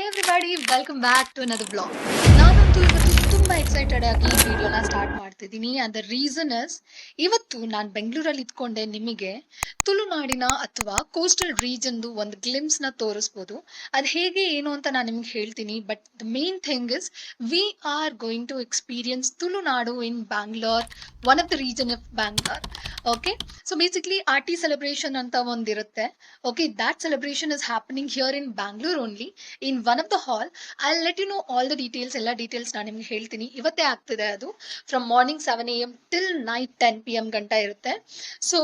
Hey everybody, welcome back to another vlog. ನಾನಂತೂ ಇವತ್ತು ತುಂಬಾ ಎಕ್ಸೈಟೆಡ್ ಆಗಿ ಈ ವಿಡಿಯೋನ ಸ್ಟಾರ್ಟ್ ಮಾಡ್ತಿದ್ದೀನಿ. ಅಂಡ್ ದ ರೀಸನ್ ಇಸ್ ಇವತ್ತು ನಾನು ಬೆಂಗಳೂರಲ್ಲಿ ಇದ್ಕೊಂಡೆ ನಿಮಗೆ ತುಳುನಾಡಿನ ಅಥವಾ ಕೋಸ್ಟಲ್ ರೀಜನ್ದು ಒಂದು ಗ್ಲಿಮ್ಸ್ ನ ತೋರಿಸ್ಬೋದು. ಅದು ಹೇಗೆ ಏನು ಅಂತ ನಾನು ನಿಮ್ಗೆ ಹೇಳ್ತೀನಿ. But the main thing is we are going to experience Tulunadu in Bangalore, one of the region of Bangalore. Okay, so basically Aati celebration ಅಂತ ಒಂದಿರುತ್ತೆ. Okay, that celebration is happening here in Bangalore only in one of the hall. I let you know all the details. ಎಲ್ಲ details ನಾನು ನಿಮ್ಗೆ ಹೇಳ್ತೀನಿ. ಇವತ್ತೇ ಆಗ್ತಿದೆ ಅದು. From morning 7 AM till night 10 PM ಗಂಟ ಇರುತ್ತೆ. ಸೊ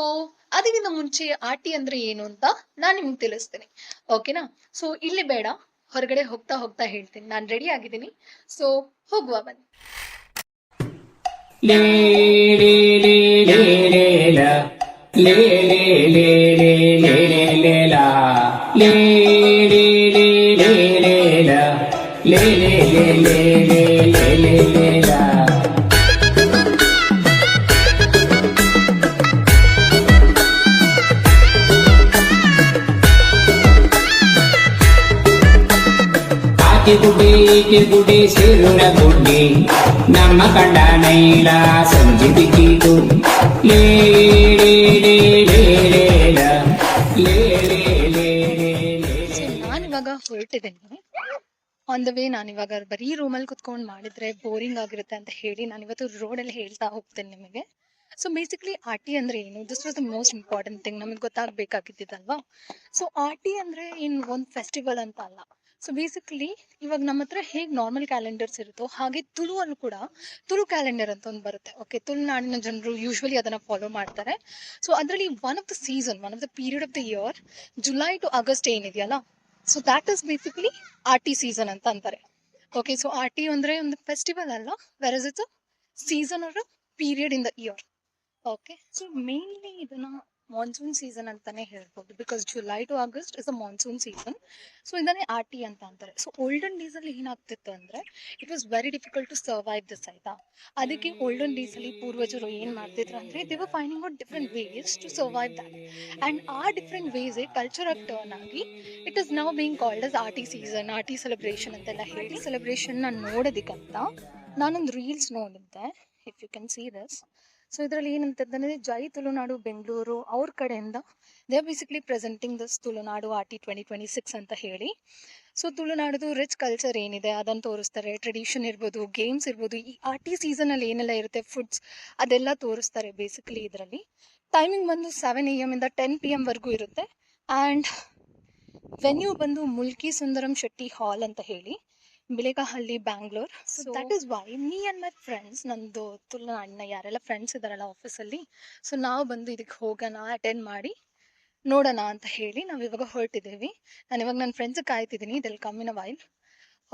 ಅದಕ್ಕಿಂತ ಮುಂಚೆ ಆರ್ಟಿ ಅಂದ್ರೆ ಏನು ಅಂತ ನಾನು ನಿಮ್ಗೆ ತಿಳಿಸ್ತೀನಿ. ಓಕೆನಾ? ಸೊ ಇಲ್ಲಿ ಬೇಡ, ಹೊರಗಡೆ ಹೋಗ್ತಾ ಹೋಗ್ತಾ ಹೇಳ್ತೀನಿ. ನಾನು ರೆಡಿ ಆಗಿದ್ದೀನಿ. ಸೊ ಹೋಗುವ ಬನ್ನಿ. ಲೇ ಲೇ ಲೇ ಲೇ ಲೇ ಲಾ ಲೇ ಲೇ ಲೇ ಲೇ ಲೇ ಲೇ ಲೇ ಲಾ ಲೇ ಲೇ ಲೇ ಲೇ ಲೇ ಲಾ ಲೇ ಲೇ ಲೇ ಲೇ ಲೇ ಲೇ ಲೇ ಲೇ ಲಾ. ಆಕೆ ಗುಡಿ ಸೇರುನ ಗುಡ್ಡಿ ನಮ್ಮ ಕಂಡ ನೈಲ ಸಂಜೆ ಬಿಕ್ಕಿತು ಲೇ ಲೇ ಲೇ ಲೇ ಲೇ ಲಾ ಲೇ ಲೇ ಲೇ ಲೇ ಲೇ. ಸೊ ನಾನಿವಾಗ ಹೊರಟಿದ್ದೀನಿ. ಆನ್ ದ ವೇ ನಾನಿವಾಗ ಬರೀ ರೂಮಲ್ಲಿ ಕುತ್ಕೊಂಡು ಮಾಡಿದ್ರೆ ಬೋರಿಂಗ್ ಆಗಿರುತ್ತೆ ಅಂತ ಹೇಳಿ ನಾನಿವತ್ತು ರೋಡಲ್ಲಿ ಹೇಳ್ತಾ ಹೋಗ್ತೇನೆ ನಿಮಗೆ. ಸೊ ಬೇಸಿಕ್ಲಿ ಆರ್ಟಿ ಅಂದ್ರೆ ಏನು, this was the most important thing ನಮಗೆ ಗೊತ್ತಾಗಬೇಕಾಗಿದ್ದಲ್ವಾ. ಸೊ ಆರ್ಟಿ ಅಂದ್ರೆ ಇನ್ ಒಂದು ಫೆಸ್ಟಿವಲ್ ಅಂತ ಅಲ್ಲ. ಸೊ ಬೇಸಿಕಲಿ ಇವಾಗ ನಮ್ಮ ಹತ್ರ ಹೇಗೆ ನಾರ್ಮಲ್ ಕ್ಯಾಲೆಂಡರ್ಸ್ ಇರುತ್ತೋ ಹಾಗೆ ತುಳುವಲ್ಲೂ ಕೂಡ ತುಳು ಕ್ಯಾಲೆಂಡರ್ ಅಂತ ಒಂದು ಬರುತ್ತೆ. ಓಕೆ, ತುಳುನಾಡಿನ ಜನರು ಯೂಶ್ವಲಿ ಅದನ್ನ ಫಾಲೋ ಮಾಡ್ತಾರೆ. ಸೊ ಅದರಲ್ಲಿ one of the season, one of the period of the year, July to August ಏನಿದೆಯಲ್ಲ, so that is basically Aati season ಅಂತ ಅಂತಾರೆ. ಓಕೆ, ಸೊ ಆರ್ಟಿ ಅಂದ್ರೆ ಒಂದು ಫೆಸ್ಟಿವಲ್ ಅಲ್ಲ, where is it's a season or period in the year. Okay, so mainly ಇದನ್ನ monsoon season ಅಂತಾನೆ ಹೇಳ್ಬೋದು. Because July to August is a monsoon season. So ಇದನ್ನೇ ಆರ್ಟಿ ಅಂತ ಅಂತಾರೆ. ಸೊ ಓಲ್ಡನ್ ಡೇಸ್ ಅಲ್ಲಿ ಏನಾಗ್ತಿತ್ತು ಅಂದ್ರೆ it was very difficult to survive this, ಆಯ್ತಾ. ಅದಕ್ಕೆ ಓಲ್ಡನ್ ಡೇಸ್ ಅಲ್ಲಿ ಪೂರ್ವಜರು ಏನ್ ಮಾಡ್ತಿದ್ರು ಅಂದ್ರೆ they were finding out different ways to survive that. And ಆ ಡಿಫ್ರೆಂಟ್ ವೇಸ್ ಕಲ್ಚರ್ ಆಗಿ ಟರ್ನ್ ಆಗಿ it is now being called as Aati season, Aati celebration ಅಂತೆಲ್ಲ ಹೇಳಿ. ಸೆಲೆಬ್ರೇಷನ್ ನೋಡೋದಕ್ಕಂತ ನಾನೊಂದು ರೀಲ್ಸ್ ನೋಡಿದ್ದೆ, if you can see this. So ಇದರಲ್ಲಿ ಏನಂತಂದ್ರೆ ಜೈ ತುಳುನಾಡು ಬೆಂಗಳೂರು ಅವ್ರ ಕಡೆಯಿಂದ they are basically presenting this Tulunadu RT 2026 ಅಂತ ಹೇಳಿ. ಸೊ ತುಳುನಾಡುದು ರಿಚ್ ಕಲ್ಚರ್ ಏನಿದೆ ಅದನ್ನು ತೋರಿಸ್ತಾರೆ. ಟ್ರೆಡಿಷನ್ ಇರ್ಬೋದು, ಗೇಮ್ಸ್ ಇರ್ಬೋದು, ಈ ಆರ್ಟಿ ಸೀಸನ್ ಅಲ್ಲಿ ಏನೆಲ್ಲ ಇರುತ್ತೆ, ಫುಡ್ಸ್ ಅದೆಲ್ಲ ತೋರಿಸ್ತಾರೆ ಬೇಸಿಕಲಿ. ಇದರಲ್ಲಿ ಟೈಮಿಂಗ್ ಬಂದು 7 AM ಇಂದ 10 PM ವರೆಗೂ ಇರುತ್ತೆ. ಆ್ಯಂಡ್ ವೆನ್ಯೂ ಬಂದು ಮುಲ್ಕಿ ಸುಂದರಂ ಶೆಟ್ಟಿ ಹಾಲ್ ಅಂತ ಹೇಳಿ, Bilegahalli, Bangalore. So that is why me and my friends, ನಂದು ತುಳುನಾಡಿನ ಯಾರೆಲ್ಲ ಫ್ರೆಂಡ್ಸ್ ಇದಾರಲ್ಲ ಆಫೀಸಲ್ಲಿ, ಸೊ ನಾವು ಬಂದು ಇದಕ್ಕೆ ಹೋಗೋಣ, ಅಟೆಂಡ್ ಮಾಡಿ ನೋಡೋಣ ಅಂತ ಹೇಳಿ ನಾವು ಇವಾಗ ಹೊರಟಿದ್ದೀವಿ. ನಾನು ಇವಾಗ ನನ್ನ ಫ್ರೆಂಡ್ಸ್ ಕಾಯ್ತಿದ್ದೀನಿ, ಇದೆಲ್ಲ ಕಮ್ಮಿನ ವೈಲ್.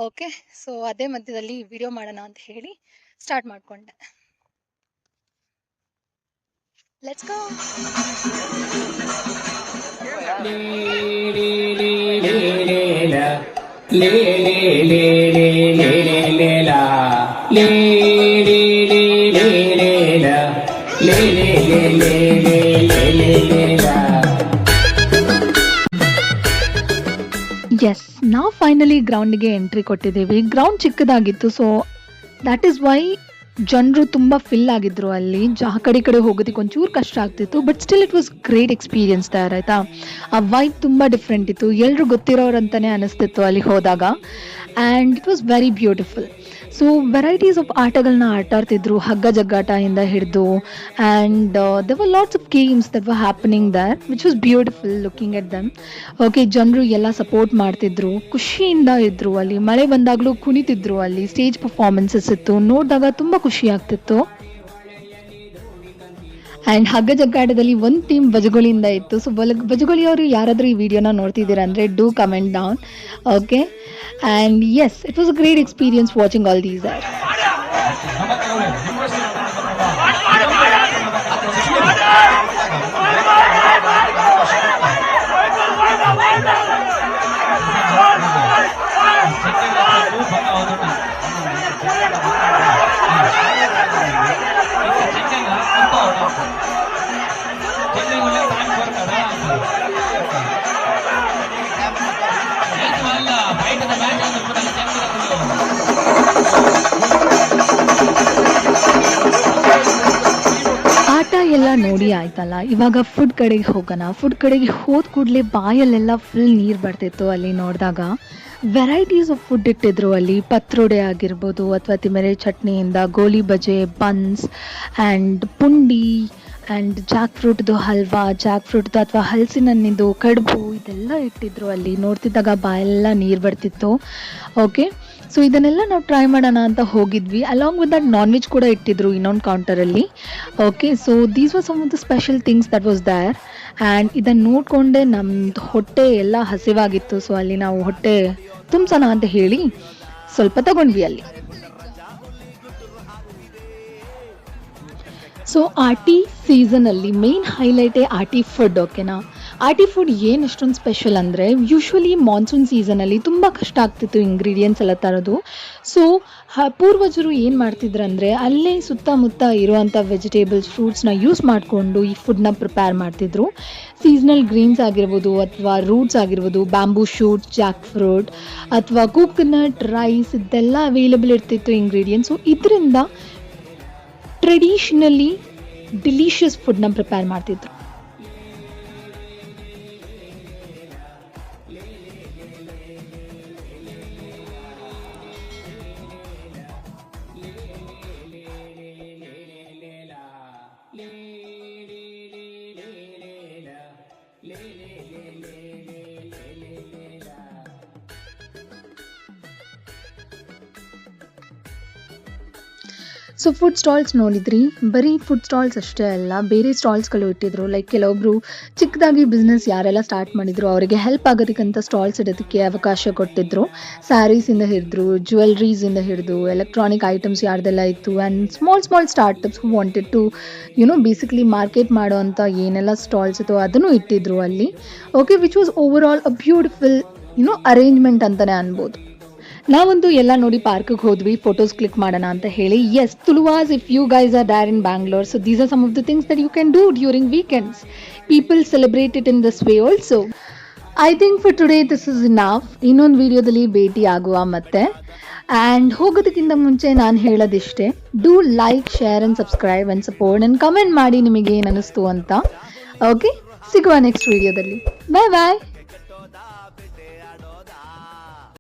ಓಕೆ, ಸೊ ಅದೇ ಮಧ್ಯದಲ್ಲಿ ವಿಡಿಯೋ ಮಾಡೋಣ ಅಂತ ಹೇಳಿ ಸ್ಟಾರ್ಟ್ ಮಾಡ್ಕೊಂಡೆ. Let's go. ಲೇ ಲೇ ಲೇ ಲೇ ಲೇ ಲಾ ಲೇ ಲೇ ಲೇ ಲೇ ಲೇ ಲೇ ಲೇ ಲಾ ಲೇ ಲೇ ಲೇ ಲೇ ಲೇ ಲಾ ಲೇ ಲೇ ಲೇ ಲೇ ಲೇ ಲೇ ಲೇ ಲೇ ಲಾ. ಎಸ್, ನಾವು ಫೈನಲಿ ಗ್ರೌಂಡ್ಗೆ ಎಂಟ್ರಿ ಕೊಟ್ಟಿದ್ದೀವಿ. ಗ್ರೌಂಡ್ ಚಿಕ್ಕದಾಗಿತ್ತು, ಸೊ ದ್ಯಾಟ್ ಈಸ್ ವೈ ಜನರು ತುಂಬ ಫಿಲ್ ಆಗಿದ್ರು. ಅಲ್ಲಿ ಆ ಕಡೆ ಹೋಗೋದಕ್ಕೆ ಒಂಚೂರು ಕಷ್ಟ ಆಗ್ತಿತ್ತು. But still it was great experience ತಯಾರ, ಆಯ್ತಾ. ಆ ವೈಬ್ ತುಂಬ ಡಿಫ್ರೆಂಟ್ ಇತ್ತು, ಎಲ್ಲರೂ ಗೊತ್ತಿರೋರಂತಾನೆ ಅನಿಸ್ತಿತ್ತು ಅಲ್ಲಿ ಹೋದಾಗ. And it was very beautiful. So varieties of ಆಟಗಳನ್ನ ಆಟಾಡ್ತಿದ್ರು, ಹಗ್ಗ ಜಗ್ಗಾಟ ಇಂದ ಹಿಡಿದು. And there were lots of games that were happening there, which was beautiful looking at them. Okay, ಜನರು ಎಲ್ಲ ಸಪೋರ್ಟ್ ಮಾಡ್ತಿದ್ರು, ಖುಷಿಯಿಂದ ಇದ್ರು. ಅಲ್ಲಿ ಮಳೆ ಬಂದಾಗಲೂ ಕುಣಿತಿದ್ರು. ಅಲ್ಲಿ ಸ್ಟೇಜ್ ಪರ್ಫಾರ್ಮೆನ್ಸಸ್ ಇತ್ತು, ನೋಡಿದಾಗ ತುಂಬ ಖುಷಿ ಆಗ್ತಿತ್ತು. ಆ್ಯಂಡ್ ಹಗ್ಗ ಜಗ್ಗಾಟದಲ್ಲಿ ಒಂದು ಟೀಮ್ ಬಜಗೋಳಿಯಿಂದ ಇತ್ತು. ಸೊ ಬಜಗೋಳಿಯವರು ಯಾರಾದರೂ ಈ ವಿಡಿಯೋನ ನೋಡ್ತಿದ್ದೀರಾ ಅಂದರೆ do comment down. Okay, and yes, it was a great experience watching all these ಆರ್. ಬಯಟದ ಬ್ಯಾಟ್ ನೋಡಿ ಆಯ್ತಲ್ಲ, ಇವಾಗ ಫುಡ್ ಕಡೆಗೆ ಹೋಗೋಣ. ಫುಡ್ ಕಡೆಗೆ ಹೋದ ಕೂಡಲೇ ಬಾಯಲ್ಲೆಲ್ಲ ಫುಲ್ ನೀರು ಬರ್ತಿತ್ತು ಅಲ್ಲಿ ನೋಡಿದಾಗ. ವೆರೈಟೀಸ್ ಆಫ್ ಫುಡ್ ಇಟ್ಟಿದ್ರು ಅಲ್ಲಿ. ಪತ್ರೊಡೆ ಆಗಿರ್ಬೋದು, ಅಥವಾ ತಿಮರೆ ಚಟ್ನಿಯಿಂದ ಗೋಲಿ ಬಜೆ, ಬನ್ಸ್ ಆ್ಯಂಡ್ ಪುಂಡಿ ಆ್ಯಂಡ್ ಜಾಕ್ ಫ್ರೂಟ್ದು ಹಲ್ವಾ, ಜಾಕ್ ಫ್ರೂಟ್ದು ಅಥವಾ ಹಲಸಿನ ಹಣ್ಣಿಂದು ಕಡುಬು, ಇದೆಲ್ಲ ಇಟ್ಟಿದ್ರು ಅಲ್ಲಿ. ನೋಡ್ತಿದ್ದಾಗ ಬಾಯೆಲ್ಲ ನೀರು ಬರ್ತಿತ್ತು. ಓಕೆ, ಸೊ ಇದನ್ನೆಲ್ಲ ನಾವು ಟ್ರೈ ಮಾಡೋಣ ಅಂತ ಹೋಗಿದ್ವಿ. Along with that non veg ಕೂಡ ಇಟ್ಟಿದ್ರು ಇನ್ನೊಂದು ಕೌಂಟರಲ್ಲಿ. Okay, so these was some of the special things that was there. And ಇದನ್ನು ನೋಡಿಕೊಂಡೆ ನಮ್ಮದು ಹೊಟ್ಟೆ ಎಲ್ಲ ಹಸಿವಾಗಿತ್ತು. ಸೊ ಅಲ್ಲಿ ನಾವು ಹೊಟ್ಟೆ ತುಂಬಿಸೋಣ ಅಂತ ಹೇಳಿ ಸ್ವಲ್ಪ ತಗೊಂಡ್ವಿ ಅಲ್ಲಿ. ಸೊ ಆಟಿ ಸೀಸನಲ್ಲಿ ಮೇನ್ ಹೈಲೈಟೇ ಆಟಿ ಫುಡ್. ಓಕೆನಾ, ಆಟಿ ಫುಡ್ ಏನು ಎಷ್ಟೊಂದು ಸ್ಪೆಷಲ್ ಅಂದರೆ, ಯೂಶ್ವಲಿ ಮಾನ್ಸೂನ್ ಸೀಸನಲ್ಲಿ ತುಂಬ ಕಷ್ಟ ಆಗ್ತಿತ್ತು ಇಂಗ್ರೀಡಿಯೆಂಟ್ಸ್ ಎಲ್ಲ ತರೋದು. ಸೊ ಪೂರ್ವಜರು ಏನು ಮಾಡ್ತಿದ್ರಂದರೆ, ಅಲ್ಲೇ ಸುತ್ತಮುತ್ತ ಇರುವಂಥ ವೆಜಿಟೇಬಲ್ಸ್, ಫ್ರೂಟ್ಸ್ನ ಯೂಸ್ ಮಾಡಿಕೊಂಡು ಈ ಫುಡ್ನ ಪ್ರಿಪೇರ್ ಮಾಡ್ತಿದ್ರು. ಸೀಸ್ನಲ್ ಗ್ರೀನ್ಸ್ ಆಗಿರ್ಬೋದು, ಅಥವಾ ರೂಟ್ಸ್ ಆಗಿರ್ಬೋದು, ಬ್ಯಾಂಬೂ ಶೂಟ್ಸ್, ಜಾಕ್ ಫ್ರೂಟ್, ಅಥವಾ ಕೋಕೋನಟ್, ರೈಸ್, ಇದೆಲ್ಲ ಅವೈಲೇಬಲ್ ಇರ್ತಿತ್ತು ಇಂಗ್ರೀಡಿಯೆಂಟ್ಸ್. ಸೊ ಇದರಿಂದ ಟ್ರೆಡಿಷನಲಿ ಡಿಲಿಷಿಯಸ್ ಫುಡ್ನ ಪ್ರಿಪೇರ್ ಮಾಡ್ತಿದ್ರು. ಸೊ ಫುಡ್ ಸ್ಟಾಲ್ಸ್ ನೋಡಿದ್ರಿ, ಬರೀ ಫುಡ್ ಸ್ಟಾಲ್ಸ್ ಅಷ್ಟೇ ಅಲ್ಲ, ಬೇರೆ ಸ್ಟಾಲ್ಸ್ಗಳು ಇಟ್ಟಿದ್ರು. ಲೈಕ್ ಕೆಲವೊಬ್ರು ಚಿಕ್ಕದಾಗಿ ಬಿಸ್ನೆಸ್ ಯಾರೆಲ್ಲ ಸ್ಟಾರ್ಟ್ ಮಾಡಿದ್ರು ಅವರಿಗೆ ಹೆಲ್ಪ್ ಆಗೋದಕ್ಕಂತ ಸ್ಟಾಲ್ಸ್ ಇಡೋದಕ್ಕೆ ಅವಕಾಶ ಕೊಟ್ಟಿದ್ರು. ಸ್ಯಾರೀಸಿಂದ ಹಿಡಿದ್ರು, ಜ್ಯುವೆಲ್ರೀಸಿಂದ ಹಿಡಿದು ಎಲೆಕ್ಟ್ರಾನಿಕ್ ಐಟಮ್ಸ್ ಯಾರ್ದೆಲ್ಲ ಇತ್ತು, and small startups who wanted to basically market ಮಾಡೋ ಅಂಥ ಏನೆಲ್ಲ ಸ್ಟಾಲ್ಸ್ ಇತ್ತು ಅದನ್ನು ಇಟ್ಟಿದ್ರು ಅಲ್ಲಿ. Okay, which was overall a beautiful arrangement ಅಂತಲೇ ಅನ್ಬೋದು. ನಾವೊಂದು ಎಲ್ಲ ನೋಡಿ ಪಾರ್ಕಿಗೆ ಹೋದ್ವಿ ಫೋಟೋಸ್ ಕ್ಲಿಕ್ ಮಾಡೋಣ ಅಂತ ಹೇಳಿ. Yes, Tuluvas, if you guys are there in Bangalore, so these are some of the things that you can do during weekends. People celebrate it in this way also. I think for today this is enough. ಇನ್ನೊಂದು ವಿಡಿಯೋದಲ್ಲಿ ಭೇಟಿ ಆಗುವ ಮತ್ತೆ. And ಹೋಗೋದಕ್ಕಿಂತ ಮುಂಚೆ ನಾನು ಹೇಳೋದಿಷ್ಟೇ, do like, share and subscribe and support and comment ಮಾಡಿ ನಿಮಗೆ ಏನು ಅನ್ನಿಸ್ತು ಅಂತ. ಓಕೆ, ಸಿಗುವ ನೆಕ್ಸ್ಟ್ ವಿಡಿಯೋದಲ್ಲಿ. ಬಾಯ್ ಬಾಯ್.